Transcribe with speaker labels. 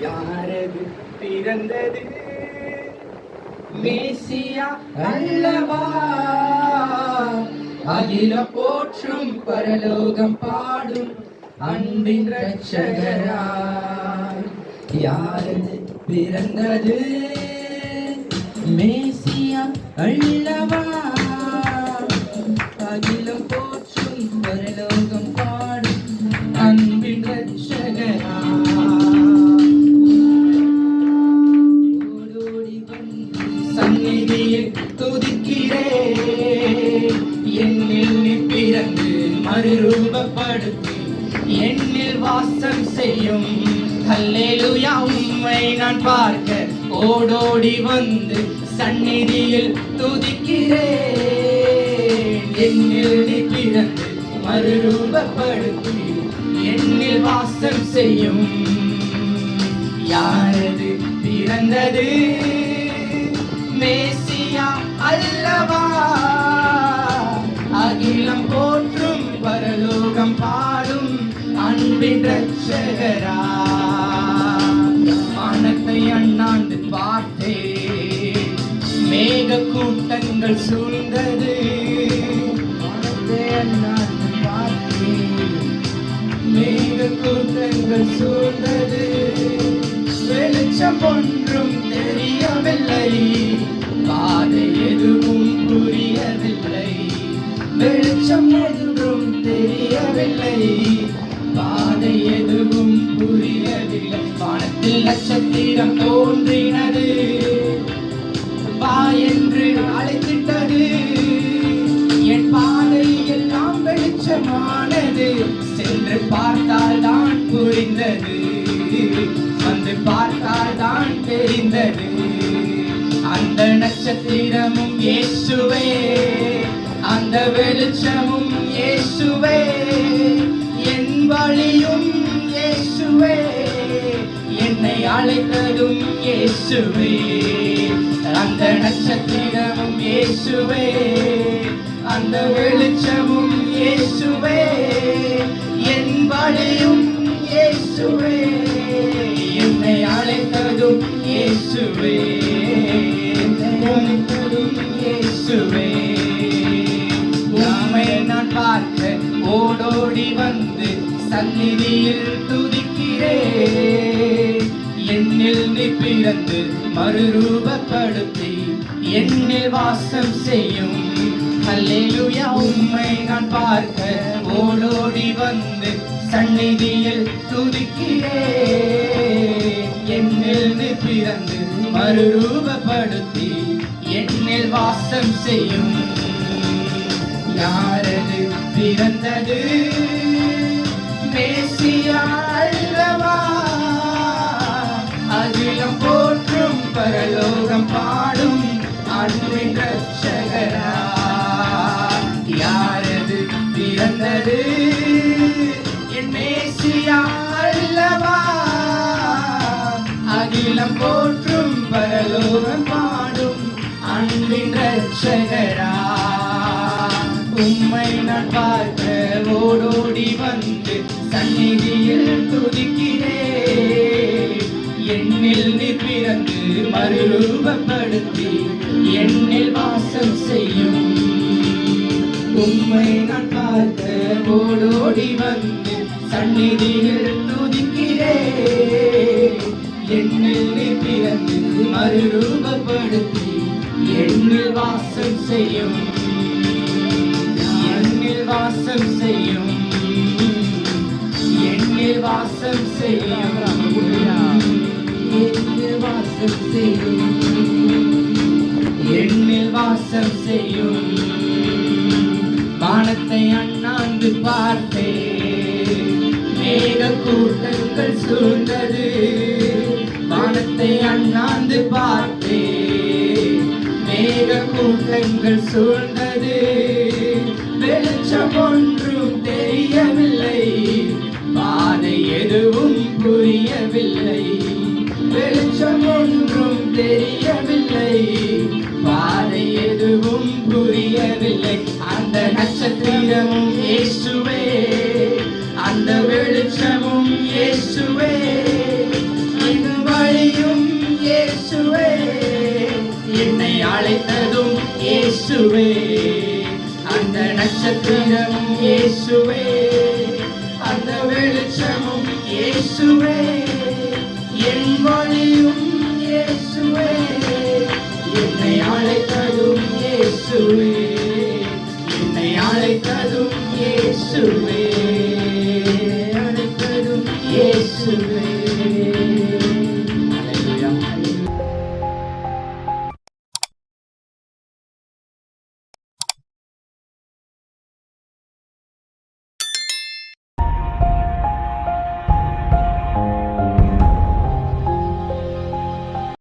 Speaker 1: யாரது பிறந்தது மேசியா அல்லவா அகில போற்றும் பரலோகம் பாடும் அன்பின் ரட்சகராய் யாரது பிறந்தது மேசியா அல்லவா அகிலம் போற்றும் பரலோகம் பாடும் அன்பின் ரட்சகராய் சந்நிதியில் துதிக்கிறேன் என்னில் நீ பிறந்து மறுரூபப்படுத்தி என்னில் வாசம் செய்யும் அல்லேலூயா உம்மை நான் பார்க்க ஓடோடி வந்து சந்நிதியில் துதிக்கிறேன் என்னில் நீ பிறந்து மறுரூபப்படுத்தி என்னில் வாசம் செய்யும் யாரது பிறந்தது மேசியா அல்லவா அகிலம் போற்றும் பரலோகம் பாடும் அன்பின் ரட்சகரா வானத்தை அண்ணாந்து பார்த்தேன் மேக கூட்டங்கள் சூழ்ந்தது வானத்தை அண்ணாந்து பார்த்தேன் மேக கூட்டங்கள் சூழ்ந்தது வெளிச்சம் ஒன்றும் தெரியவில்லை பாதை எதுவும் புரியவில்லை வெளிச்சம் ஒன்றும் தெரியவில்லை பாதை எதுவும் புரியவில்லை வானத்தில் நட்சத்திரம் தோன்றினது வா என்று அழைத்திட்டது என் பாதை எல்லாம் வெளிச்சமானது சென்று பார்த்தால் தான் புரிந்தது வந்து பார்த்தால் தான் தெரிந்தது அந்த நட்சத்திரமும் இயேசுவே அந்த வெளிச்சமும் இயேசுவே என் வழியும் இயேசுவே என்னை அழைத்ததும் இயேசுவே அந்த நட்சத்திரமும் இயேசுவே அந்த வெளிச்சமும் இயேசுவே என் வழியும் இயேசுவே என்னை அழைத்ததும் இயேசுவே அழைத்ததும் இயேசுவே உம்மை நான் பார்க்க ஓடோடி வந்து சந்நிதியில் துதிக்கிறேன் என்னில் நீ பிறந்து மறுரூபப்படுத்தி என்னில் வாசம் செய்யும் அல்லேலூயா உம்மை நான் பார்க்க ஓடோடி வந்து சந்நிதியில் துதிக்கிறேன் என்னில் நீ பிறந்து மறுரூபப்படுத்தி என்னில் வாசம் செய்யும் யாரது பிறந்தது மேசியா அல்லவா அகிலம் போற்றும் பரலோகம் பாடும் அன்பின் ரட்சகரா யாரது பிறந்தது என் மேசியா அல்லவா அகிலம் போற்றும் பரலோகம் பாடும் அன்பின் ரட்சகரா உம்மை நான் பார்க்க ஓடோடி வந்து சந்நிதியில் துதிக்கிறேன் என்னில் நீ பிறந்து மறுரூபப்படுத்தி என்னில் வாசம் செய்யும் உம்மை நான் பார்க்க ஓடோடி வந்து சந்நிதியில் துதிக்கிறேன் என்னில் நீ பிறந்து மறுரூபப்படுத்தி என்னில் வாசம் செய்யும் என்னில் வாசம் செய்யும் என்னில் வாசம் செய்யும் என்னில் வாசம் செய்யும் என்னில் வாசம் செய்யும் வானத்தை அண்ணாந்து பார்த்தேன் மேக கூட்டங்கள் சூழ்ந்தது வானத்தை அண்ணாந்து பார்த்தேன் மேக கூட்டங்கள் சூழ்ந்தது வெளிச்சம் ஒன்றும் தெரியவில்லை பாதை எதுவும் புரியவில்லை வெளிச்சம் ஒன்றும் தெரியவில்லை பாதை எதுவும் புரியவில்லை அந்த நட்சத்திரமும் இயேசுவே அந்த வெளிச்சமும் இயேசுவே இயேசுவே, அந்த நட்சத்திரமும் இயேசுவே, அந்த வெளிச்சமும் இயேசுவே, என் வழியும் இயேசுவே, என்னை அழைத்ததும் இயேசுவே, என்னை அழைத்ததும் இயேசுவே.